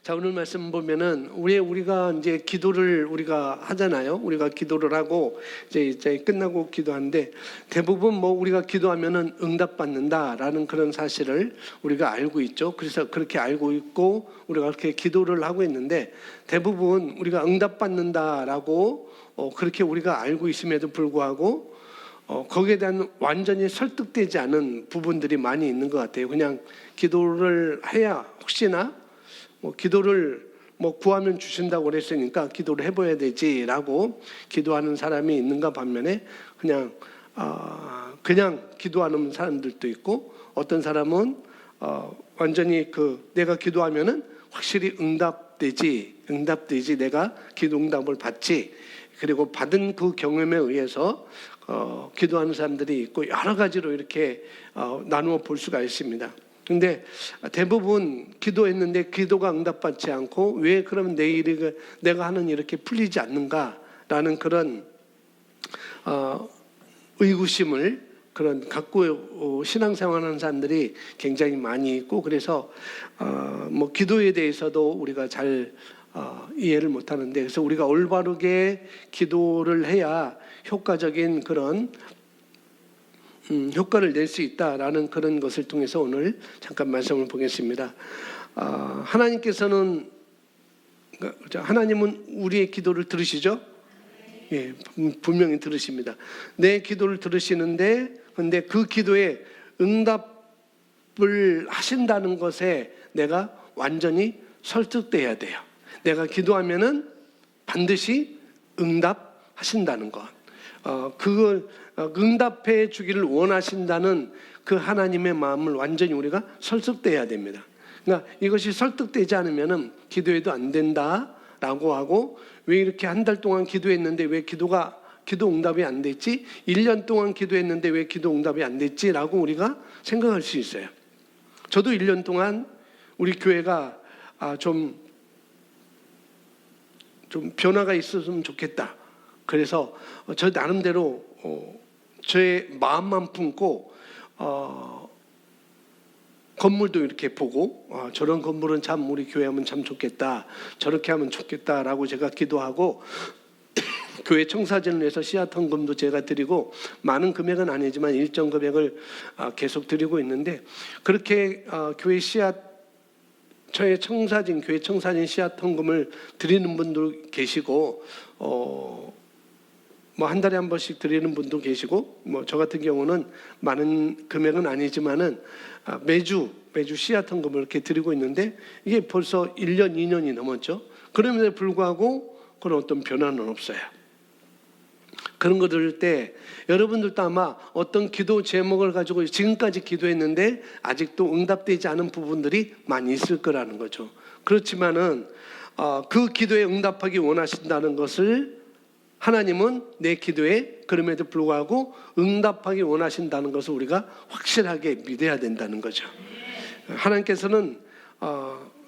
자, 오늘 말씀 보면은 우리가 이제 기도를 우리가 하잖아요. 우리가 기도를 하고 이제 끝나고 기도하는데 대부분 뭐 우리가 기도하면은 응답받는다라는 그런 사실을 우리가 알고 있죠. 그래서 그렇게 알고 있고 우리가 그렇게 기도를 하고 있는데 대부분 우리가 응답받는다라고 그렇게 우리가 알고 있음에도 불구하고 거기에 대한 완전히 설득되지 않은 부분들이 많이 있는 것 같아요. 그냥 기도를 해야 혹시나 기도를 구하면 주신다고 그랬으니까 기도를 해봐야 되지라고 기도하는 사람이 있는가 반면에 그냥 기도하는 사람들도 있고 어떤 사람은 완전히 내가 기도하면은 확실히 응답되지 내가 기도 응답을 받지 그리고 받은 그 경험에 의해서 기도하는 사람들이 있고 여러 가지로 이렇게 나누어 볼 수가 있습니다. 근데 대부분 기도했는데 기도가 응답받지 않고 왜 그러면 내가 하는 일이 이렇게 풀리지 않는가라는 그런 의구심을 갖고 신앙생활하는 사람들이 굉장히 많이 있고 그래서 기도에 대해서도 우리가 잘 이해를 못하는데 그래서 우리가 올바르게 기도를 해야 효과적인 그런 효과를 낼 수 있다라는 그런 것을 통해서 오늘 잠깐 말씀을 보겠습니다. 하나님은 우리의 기도를 들으시죠? 예, 분명히 들으십니다. 내 기도를 들으시는데 근데 그 기도에 응답을 하신다는 것에 내가 완전히 설득돼야 돼요. 내가 기도하면은 반드시 응답하신다는 것. 그걸 응답해 주기를 원하신다는 그 하나님의 마음을 완전히 우리가 설득돼야 됩니다. 그러니까 이것이 설득되지 않으면은 기도해도 안 된다라고 하고 왜 이렇게 한 달 동안 기도했는데 왜 기도 응답이 안 됐지? 1년 동안 기도했는데 왜 기도 응답이 안 됐지라고 우리가 생각할 수 있어요. 저도 1년 동안 우리 교회가 좀 변화가 있었으면 좋겠다. 그래서 저 나름대로 저의 마음만 품고 건물도 이렇게 보고 저런 건물은 참 우리 교회 하면 참 좋겠다. 저렇게 하면 좋겠다라고 제가 기도하고 교회 청사진을 해서 씨앗헌금도 제가 드리고 많은 금액은 아니지만 일정 금액을 계속 드리고 있는데 그렇게 저의 교회 청사진 씨앗헌금을 드리는 분도 계시고 한 달에 한 번씩 드리는 분도 계시고 저 같은 경우는 많은 금액은 아니지만은 매주 씨앗헌금을 이렇게 드리고 있는데 이게 벌써 1년, 2년이 넘었죠. 그럼에도 불구하고 그런 어떤 변화는 없어요. 그런 거 들을 때 여러분들도 아마 어떤 기도 제목을 가지고 지금까지 기도했는데 아직도 응답되지 않은 부분들이 많이 있을 거라는 거죠. 그렇지만은 그 기도에 응답하기 원하신다는 것을 하나님은 내 기도에 그럼에도 불구하고 응답하기 원하신다는 것을 우리가 확실하게 믿어야 된다는 거죠. 하나님께서는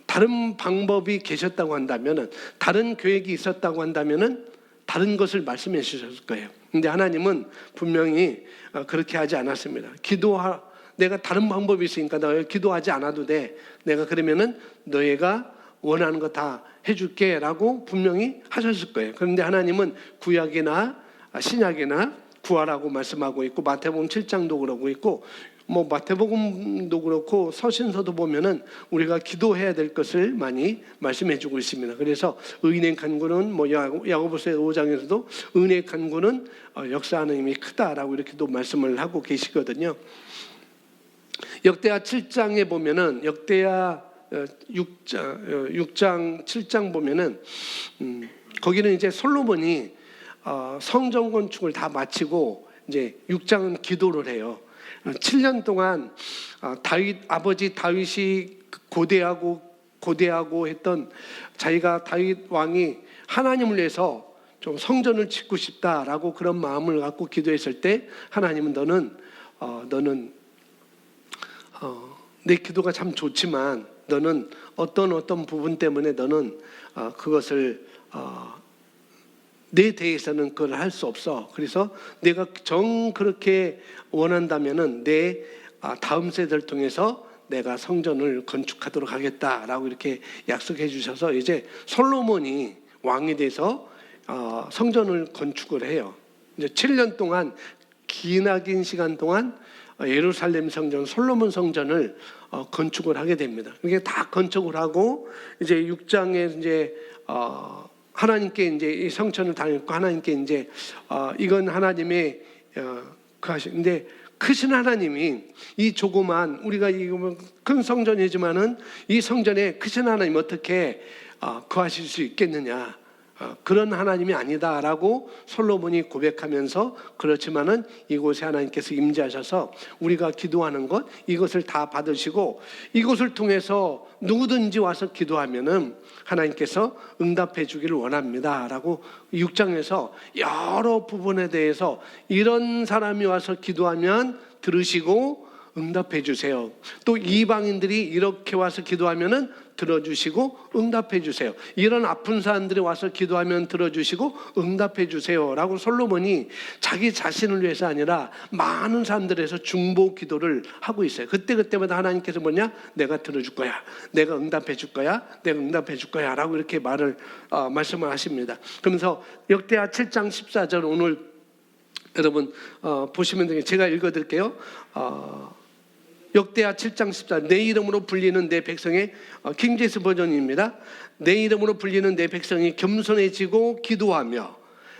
다른 방법이 계셨다고 한다면은 다른 계획이 있었다고 한다면은 다른 것을 말씀해 주셨을 거예요. 근데 하나님은 분명히 그렇게 하지 않았습니다. 내가 다른 방법이 있으니까 너 기도하지 않아도 돼. 내가 그러면은 너희가 원하는 거 다 해줄게 라고 분명히 하셨을 거예요. 그런데 하나님은 구약이나 신약이나 구하라고 말씀하고 있고 마태복음 7장도 그러고 있고 마태복음도 그렇고 서신서도 보면은 우리가 기도해야 될 것을 많이 말씀해 주고 있습니다. 그래서 의인의 간구는 야고보서 5장에서도 의인의 간구는 역사하는 힘이 크다라고 이렇게도 말씀을 하고 계시거든요. 역대하 7장에 보면은 역대하 6장 7장 보면은 거기는 이제 솔로몬이 성전 건축을 다 마치고 이제 6장은 기도를 해요. 7년 동안 아버지 다윗이 고대하고 했던 자기가 다윗 왕이 하나님을 위해서 좀 성전을 짓고 싶다라고 그런 마음을 갖고 기도했을 때 하나님은 너는 내 기도가 참 좋지만 너는 어떤 부분 때문에 너는 그것을 내 대해서는 그걸 할 수 없어. 그래서 내가 그렇게 원한다면은 내 다음 세대를 통해서 내가 성전을 건축하도록 하겠다라고 이렇게 약속해 주셔서 이제 솔로몬이 왕이 돼서 성전을 건축을 해요. 이제 7년 동안 기나긴 시간 동안 예루살렘 성전, 솔로몬 성전을 건축을 하게 됩니다. 이게 다 건축을 하고 이제 6장에 이제 하나님께 이제 이 성전을 다녔고 하나님께 이제 이건 하나님의 근데 크신 하나님이 이 조그만 우리가 이거 큰 성전이지만은 이 성전에 크신 하나님 어떻게 거하실 수 있겠느냐? 그런 하나님이 아니다라고 솔로몬이 고백하면서 그렇지만은 이곳에 하나님께서 임재하셔서 우리가 기도하는 것 이것을 다 받으시고 이곳을 통해서 누구든지 와서 기도하면은 하나님께서 응답해 주기를 원합니다라고 6장에서 여러 부분에 대해서 이런 사람이 와서 기도하면 들으시고 응답해 주세요. 또 이방인들이 이렇게 와서 기도하면은 들어주시고 응답해 주세요. 이런 아픈 사람들이 와서 기도하면 들어주시고 응답해 주세요라고 솔로몬이 자기 자신을 위해서 아니라 많은 사람들에서 중보 기도를 하고 있어요. 그때마다 하나님께서 뭐냐? 내가 들어줄 거야. 내가 응답해 줄 거야. 내가 응답해 줄 거야 라고 이렇게 말씀을 하십니다. 그러면서 역대하 7장 14절 오늘 여러분 보시면 되겠 제가 읽어드릴게요. 역대하 7장 14절 내 이름으로 불리는 내 백성의 킹제스 버전입니다. 내 이름으로 불리는 내 백성이 겸손해지고 기도하며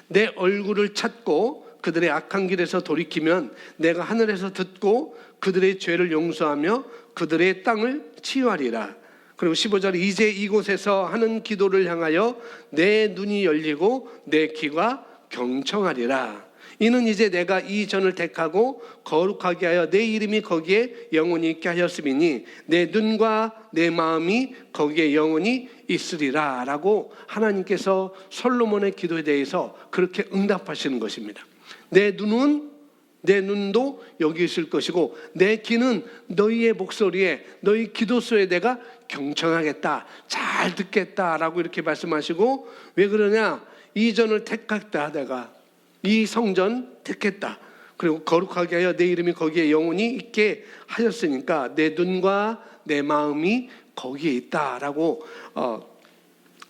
내 얼굴을 찾고 그들의 악한 길에서 돌이키면 내가 하늘에서 듣고 그들의 죄를 용서하며 그들의 땅을 치유하리라. 그리고 15절 이제 이곳에서 하는 기도를 향하여 내 눈이 열리고 내 귀가 경청하리라. 이는 이제 내가 이 전을 택하고 거룩하게 하여 내 이름이 거기에 영원히 있게 하였음이니 내 눈과 내 마음이 거기에 영원히 있으리라 라고 하나님께서 솔로몬의 기도에 대해서 그렇게 응답하시는 것입니다. 내 눈도 여기 있을 것이고 내 귀는 너희의 목소리에 너희 기도소에 내가 경청하겠다, 잘 듣겠다라고 이렇게 말씀하시고 왜 그러냐? 이 전을 택했다 내가 이 성전 택했다. 그리고 거룩하게 하여 내 이름이 거기에 영원히 있게 하였으니까 내 눈과 내 마음이 거기에 있다라고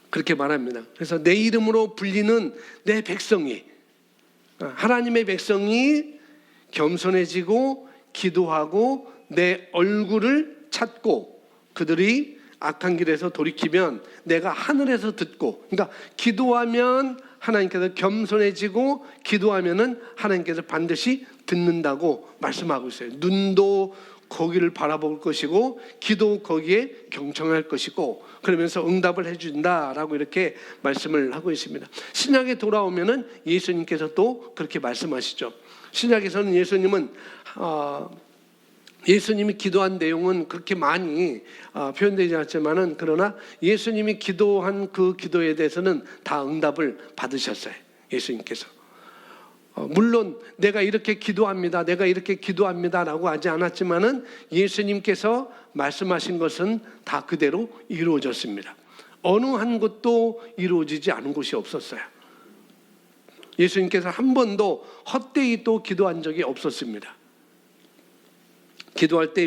그렇게 말합니다. 그래서 내 이름으로 불리는 내 백성이 하나님의 백성이 겸손해지고 기도하고 내 얼굴을 찾고 그들이 악한 길에서 돌이키면 내가 하늘에서 듣고 그러니까 기도하면 하나님께서 겸손해지고 기도하면은 하나님께서 반드시 듣는다고 말씀하고 있어요. 눈도 거기를 바라볼 것이고 기도 거기에 경청할 것이고 그러면서 응답을 해준다라고 이렇게 말씀을 하고 있습니다. 신약에 돌아오면은 예수님께서 또 그렇게 말씀하시죠. 신약에서는 예수님이 기도한 내용은 그렇게 많이 표현되지 않지만은 그러나 예수님이 기도한 그 기도에 대해서는 다 응답을 받으셨어요. 예수님께서 물론 내가 이렇게 기도합니다라고 하지 않았지만은 예수님께서 말씀하신 것은 다 그대로 이루어졌습니다. 어느 한 곳도 이루어지지 않은 곳이 없었어요. 예수님께서 한 번도 헛되이 또 기도한 적이 없었습니다. 기도할 때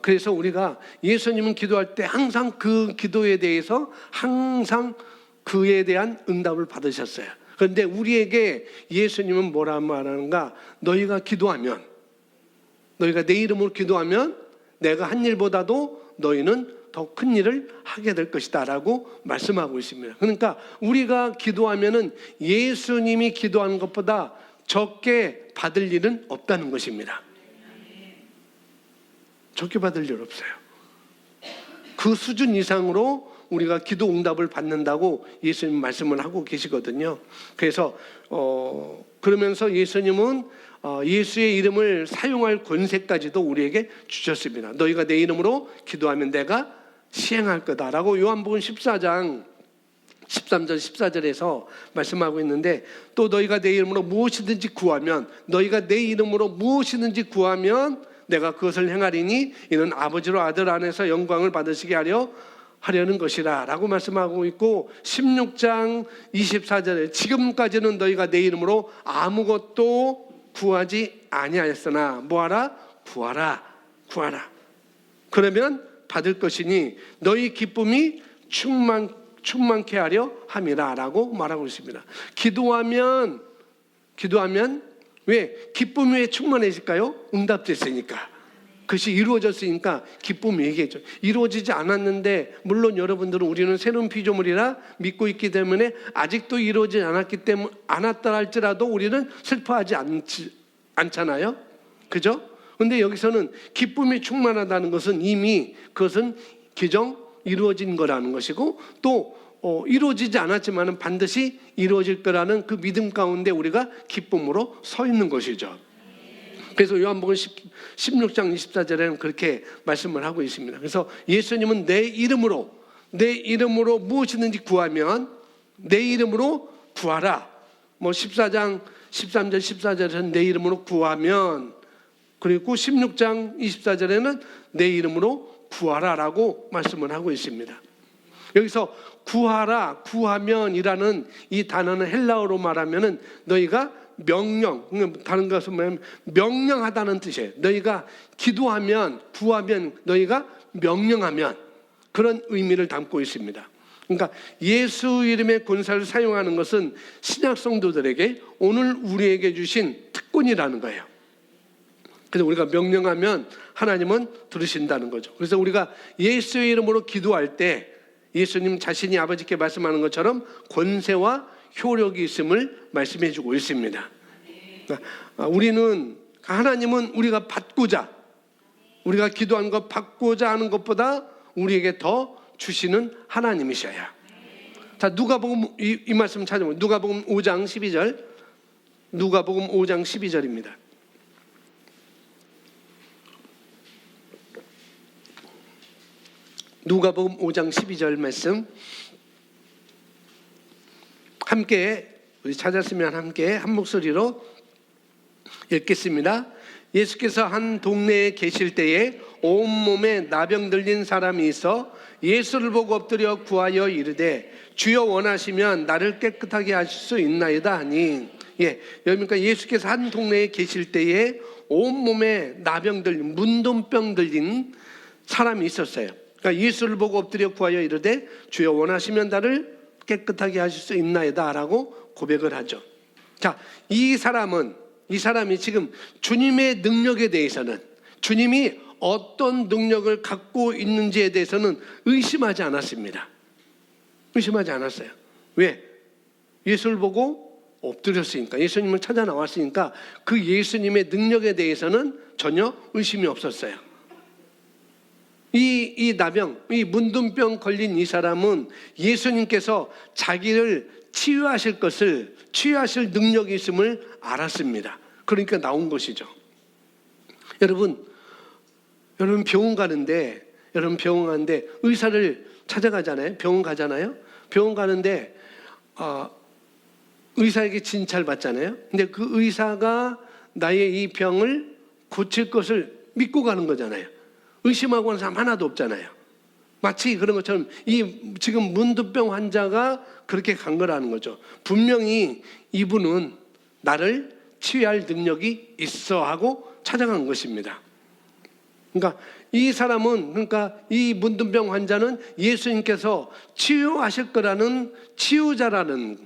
그래서 우리가 예수님은 기도할 때 항상 그 기도에 대해서 항상 그에 대한 응답을 받으셨어요. 그런데 우리에게 예수님은 뭐라 말하는가? 너희가 내 이름으로 기도하면 내가 한 일보다도 너희는 더 큰 일을 하게 될 것이다 라고 말씀하고 있습니다. 그러니까 우리가 기도하면은 예수님이 기도하는 것보다 적게 받을 일은 없다는 것입니다. 적게 받을 일 없어요. 그 수준 이상으로 우리가 기도 응답을 받는다고 예수님 말씀을 하고 계시거든요. 그래서 그러면서 예수님은 예수의 이름을 사용할 권세까지도 우리에게 주셨습니다. 너희가 내 이름으로 기도하면 내가 시행할 거다라고 요한복음 14장 13절 14절에서 말씀하고 있는데 또 너희가 내 이름으로 무엇이든지 구하면 내가 그것을 행하리니 이는 아버지로 아들 안에서 영광을 받으시게 하려는 것이라 라고 말씀하고 있고 16장 24절에 지금까지는 너희가 내 이름으로 아무것도 구하지 아니하였으나 뭐하라? 구하라. 그러면 받을 것이니 너희 기쁨이 충만케 하려 함이라 라고 말하고 있습니다. 기도하면 왜? 기쁨이 왜 충만해질까요? 응답됐으니까. 그것이 이루어졌으니까 기쁨이 얘기했죠. 이루어지지 않았는데, 물론 여러분들은 우리는 새로운 피조물이라 믿고 있기 때문에 아직도 이루어지지 않았다 할지라도 우리는 슬퍼하지 않잖아요. 그죠? 근데 여기서는 기쁨이 충만하다는 것은 이미 그것은 규정 이루어진 거라는 것이고, 또 이루어지지 않았지만 반드시 이루어질 거라는 그 믿음 가운데 우리가 기쁨으로 서 있는 것이죠. 그래서 요한복음 16장 24절에는 그렇게 말씀을 하고 있습니다. 그래서 예수님은 내 이름으로 무엇이든지 구하면 내 이름으로 구하라. 14장 13절 14절에는 내 이름으로 구하면, 그리고 16장 24절에는 내 이름으로 구하라라고 말씀을 하고 있습니다. 여기서 구하라, 구하면이라는 이 단어는 헬라어로 말하면은 너희가 명령, 다른 것은 뭐냐면 명령하다는 뜻이에요. 너희가 기도하면, 구하면, 너희가 명령하면, 그런 의미를 담고 있습니다. 그러니까 예수 이름의 권세를 사용하는 것은 신약 성도들에게 오늘 우리에게 주신 특권이라는 거예요. 그래서 우리가 명령하면 하나님은 들으신다는 거죠. 그래서 우리가 예수의 이름으로 기도할 때 예수님 자신이 아버지께 말씀하는 것처럼 권세와 효력이 있음을 말씀해 주고 있습니다. 하나님은 우리가 받고자, 우리가 기도하는 것 받고자 하는 것보다 우리에게 더 주시는 하나님이셔요. 자, 누가복음 이 말씀 찾아보면 누가복음 5장 12절, 누가복음 5장 12절입니다. 누가복음 5장 12절 말씀 함께, 우리 찾았으면 함께 한 목소리로 읽겠습니다. 예수께서 한 동네에 계실 때에 온몸에 나병 들린 사람이 있어 예수를 보고 엎드려 구하여 이르되 주여 원하시면 나를 깨끗하게 하실 수 있나이다 하니, 그러니까 예수께서 한 동네에 계실 때에 온몸에 나병 들린, 문둥병 들린 사람이 있었어요. 그러니까 예수를 보고 엎드려 구하여 이르되 주여 원하시면 나를 깨끗하게 하실 수 있나이다 라고 고백을 하죠. 자, 이 사람이 지금 주님의 능력에 대해서는, 주님이 어떤 능력을 갖고 있는지에 대해서는 의심하지 않았습니다. 의심하지 않았어요. 왜? 예수를 보고 엎드렸으니까, 예수님을 찾아 나왔으니까 그 예수님의 능력에 대해서는 전혀 의심이 없었어요. 이 나병, 이 문둥병 걸린 이 사람은 예수님께서 자기를 치유하실 능력이 있음을 알았습니다. 그러니까 나온 것이죠. 여러분 병원 가는데 의사를 찾아가잖아요. 병원 가잖아요. 병원 가는데 의사에게 진찰 받잖아요. 근데 그 의사가 나의 이 병을 고칠 것을 믿고 가는 거잖아요. 의심하고 하는 사람 하나도 없잖아요. 마치 그런 것처럼 이 지금 문둥병 환자가 그렇게 간 거라는 거죠. 분명히 이분은 나를 치유할 능력이 있어 하고 찾아간 것입니다. 그러니까 이 사람은, 그러니까 이 문둥병 환자는 예수님께서 치유하실 거라는, 치유자라는,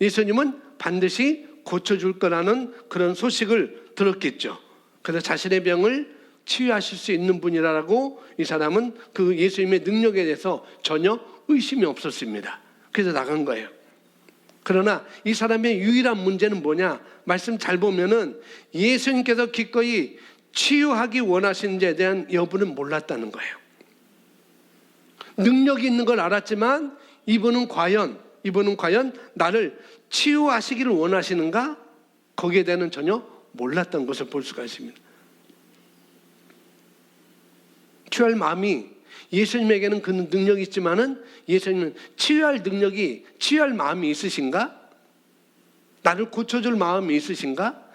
예수님은 반드시 고쳐줄 거라는 그런 소식을 들었겠죠. 그래서 자신의 병을 치유하실 수 있는 분이라고 이 사람은 그 예수님의 능력에 대해서 전혀 의심이 없었습니다. 그래서 나간 거예요. 그러나 이 사람의 유일한 문제는 뭐냐? 말씀 잘 보면은 예수님께서 기꺼이 치유하기 원하시는 데에 대한 여부는 몰랐다는 거예요. 능력이 있는 걸 알았지만 이분은 과연 나를 치유하시기를 원하시는가? 거기에 대해서는 전혀 몰랐던 것을 볼 수가 있습니다. 치유할 마음이, 예수님에게는 그 능력이 있지만은 예수님은 치유할 마음이 있으신가? 나를 고쳐줄 마음이 있으신가?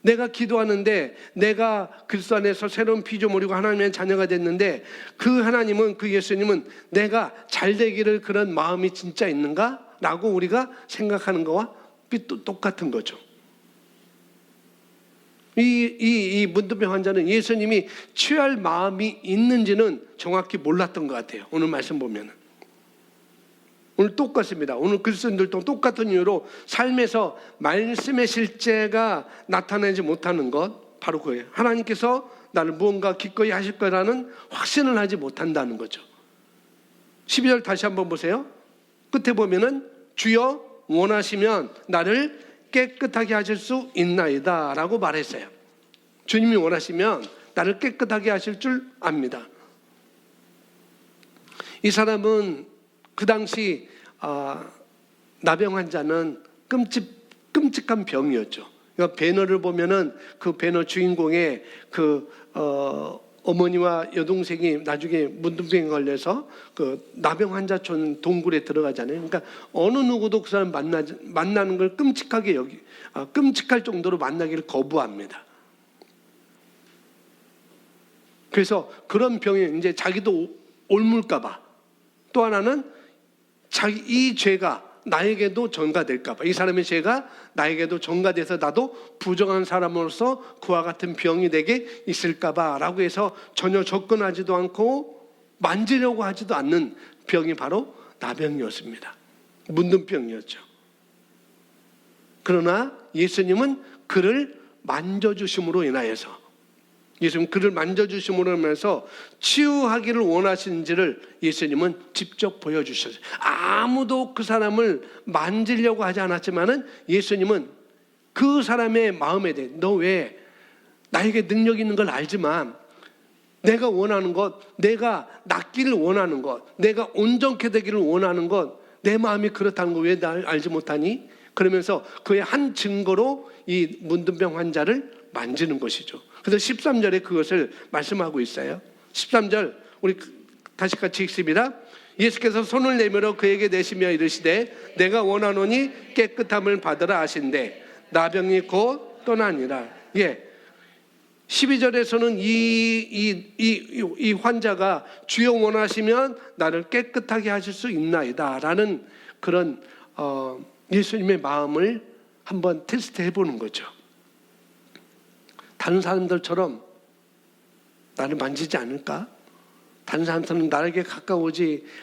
내가 기도하는데 내가 그리스도 안에서 새로운 피조물이고 하나님의 자녀가 됐는데 그 하나님은, 그 예수님은 내가 잘 되기를 그런 마음이 진짜 있는가? 라고 우리가 생각하는 거와 똑같은 거죠. 이 문둥병 환자는 예수님이 취할 마음이 있는지는 정확히 몰랐던 것 같아요. 오늘 말씀 보면은. 오늘 똑같습니다. 오늘 그리스도인들도 똑같은 이유로 삶에서 말씀의 실제가 나타나지 못하는 것, 바로 그거예요. 하나님께서 나를 무언가 기꺼이 하실 거라는 확신을 하지 못한다는 거죠. 12절 다시 한번 보세요. 끝에 보면은 주여 원하시면 나를 깨끗하게 하실 수 있나이다 라고 말했어요. 주님이 원하시면 나를 깨끗하게 하실 줄 압니다. 이 사람은 그 당시 나병 환자는 끔찍한 병이었죠. 그러니까 배너를 보면은 그 배너 주인공의 어머니와 여동생이 나중에 문둥병에 걸려서 그 나병 환자촌 동굴에 들어가잖아요. 그러니까 어느 누구도 그 사람 만나는 걸 끔찍할 정도로 만나기를 거부합니다. 그래서 그런 병에 이제 자기도 옮을까봐, 또 하나는 이 죄가 나에게도 전가될까봐, 이 사람의 죄가 나에게도 전가돼서 나도 부정한 사람으로서 그와 같은 병이 되게 있을까봐 라고 해서 전혀 접근하지도 않고 만지려고 하지도 않는 병이 바로 나병이었습니다. 문둥병이었죠. 그러나 예수님은 그를 만져주심으로 인하여서, 예수님 그를 만져주심으로 인해서 치유하기를 원하시는지를 예수님은 직접 보여주셨어요. 아무도 그 사람을 만지려고 하지 않았지만은 예수님은 그 사람의 마음에 대해, 너 왜 나에게 능력 있는 걸 알지만 내가 원하는 것, 내가 낫기를 원하는 것, 내가 온전케 되기를 원하는 것, 내 마음이 그렇다는 거 왜 날 알지 못하니? 그러면서 그의 한 증거로 이 문둥병 환자를 만지는 것이죠. 그래서 13절에 그것을 말씀하고 있어요. 13절 우리 다시 같이 읽습니다. 예수께서 손을 내밀어 그에게 내시며 이르시되 내가 원하노니 깨끗함을 받으라 하신대 나병이 곧 떠나니라. 12절에서는 이 환자가 주여 원하시면 나를 깨끗하게 하실 수 있나이다 라는 그런 예수님의 마음을 한번 테스트 해보는 거죠. 다른 사람들처럼 나를 만지지 않을까? 다른 사람들은 나에게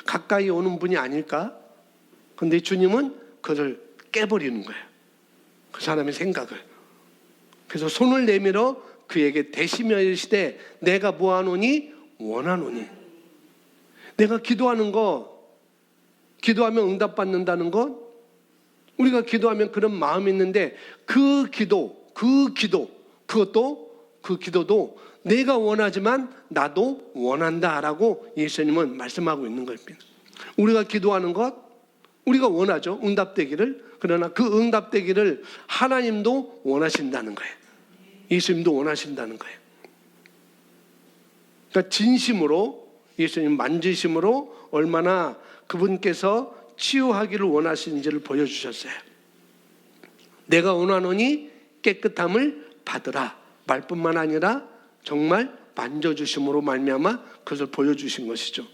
가까이 오는 분이 아닐까? 그런데 주님은 그를 깨버리는 거예요. 그 사람의 생각을. 그래서 손을 내밀어 그에게 대시며 이르시되 내가 뭐하노니? 원하노니. 내가 기도하는 거, 기도하면 응답받는다는 것, 우리가 기도하면 그런 마음이 있는데 그 기도도 내가 원하지만 나도 원한다라고 예수님은 말씀하고 있는 겁니다. 우리가 기도하는 것, 우리가 원하죠. 응답되기를. 그러나 그 응답되기를 하나님도 원하신다는 거예요. 예수님도 원하신다는 거예요. 그러니까 진심으로 예수님 만지심으로 얼마나 그분께서 치유하기를 원하시는지를 보여주셨어요. 내가 원하노니 깨끗함을 받으라 말뿐만 아니라 정말 만져주심으로 말미암아 그것을 보여주신 것이죠.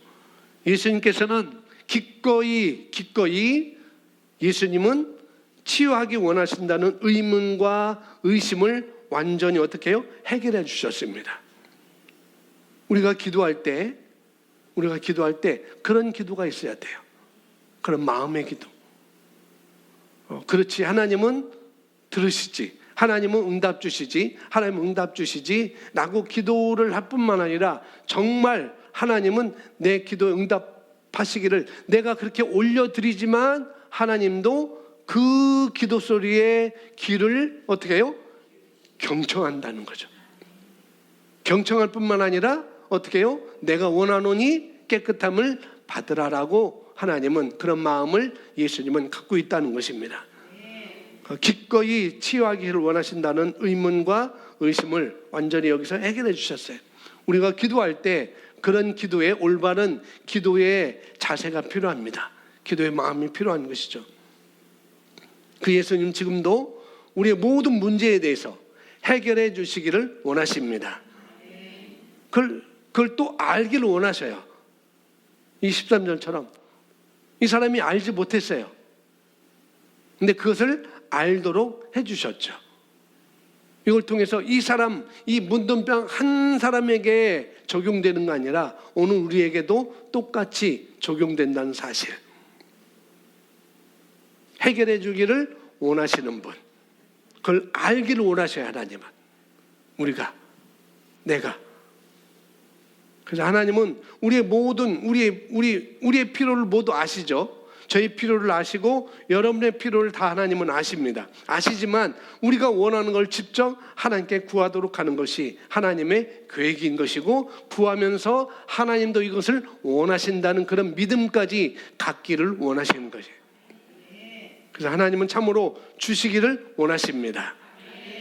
예수님께서는 기꺼이 예수님은 치유하기 원하신다는 의문과 의심을 완전히 어떻게 해요? 해결해 주셨습니다. 우리가 기도할 때 그런 기도가 있어야 돼요. 그런 마음의 기도. 그렇지, 하나님은 들으시지, 하나님은 응답 주시지, 하나님은 응답 주시지 라고 기도를 할 뿐만 아니라 정말 하나님은 내 기도에 응답하시기를 내가 그렇게 올려드리지만 하나님도 그 기도 소리의 귀를 어떻게 해요? 경청한다는 거죠. 경청할 뿐만 아니라 어떻게 해요? 내가 원하노니 깨끗함을 받으라라고 하나님은 그런 마음을 예수님은 갖고 있다는 것입니다. 기꺼이 치유하기를 원하신다는 의문과 의심을 완전히 여기서 해결해 주셨어요. 우리가 기도할 때 그런 기도에 올바른 기도의 자세가 필요합니다. 기도의 마음이 필요한 것이죠. 그 예수님 지금도 우리의 모든 문제에 대해서 해결해 주시기를 원하십니다. 그걸 또 알기를 원하셔요. 이 13절처럼 이 사람이 알지 못했어요. 근데 그것을 알도록 해주셨죠. 이걸 통해서 이 사람, 이 문둥병 한 사람에게 적용되는 거 아니라 오늘 우리에게도 똑같이 적용된다는 사실. 해결해 주기를 원하시는 분, 그걸 알기를 원하셔야 하나님은. 우리가, 내가. 그래서 하나님은 우리의 모든 우리의 필요를 모두 아시죠. 저희 필요를 아시고 여러분의 필요를 다 하나님은 아십니다. 아시지만 우리가 원하는 걸 직접 하나님께 구하도록 하는 것이 하나님의 계획인 것이고, 구하면서 하나님도 이것을 원하신다는 그런 믿음까지 갖기를 원하시는 것이에요. 그래서 하나님은 참으로 주시기를 원하십니다.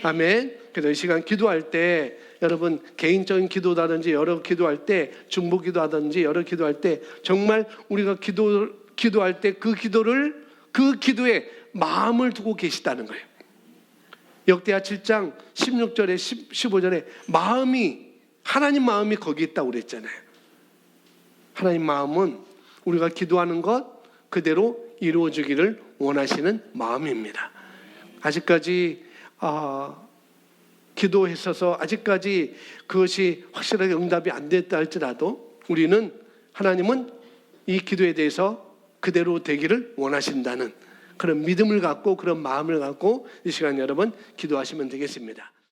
아멘. 그래서 이 시간 기도할 때 여러분 개인적인 기도라든지 여러 기도할 때, 중보 기도하든지 여러 기도할 때 정말 우리가 기도할 때 그 기도에 마음을 두고 계시다는 거예요. 역대하 7장 16절에 15절에 하나님 마음이 거기 있다고 그랬잖아요. 하나님 마음은 우리가 기도하는 것 그대로 이루어지기를 원하시는 마음입니다. 아직까지 기도했어서 아직까지 그것이 확실하게 응답이 안 됐다 할지라도 하나님은 이 기도에 대해서 그대로 되기를 원하신다는 그런 믿음을 갖고, 그런 마음을 갖고 이 시간 여러분 기도하시면 되겠습니다.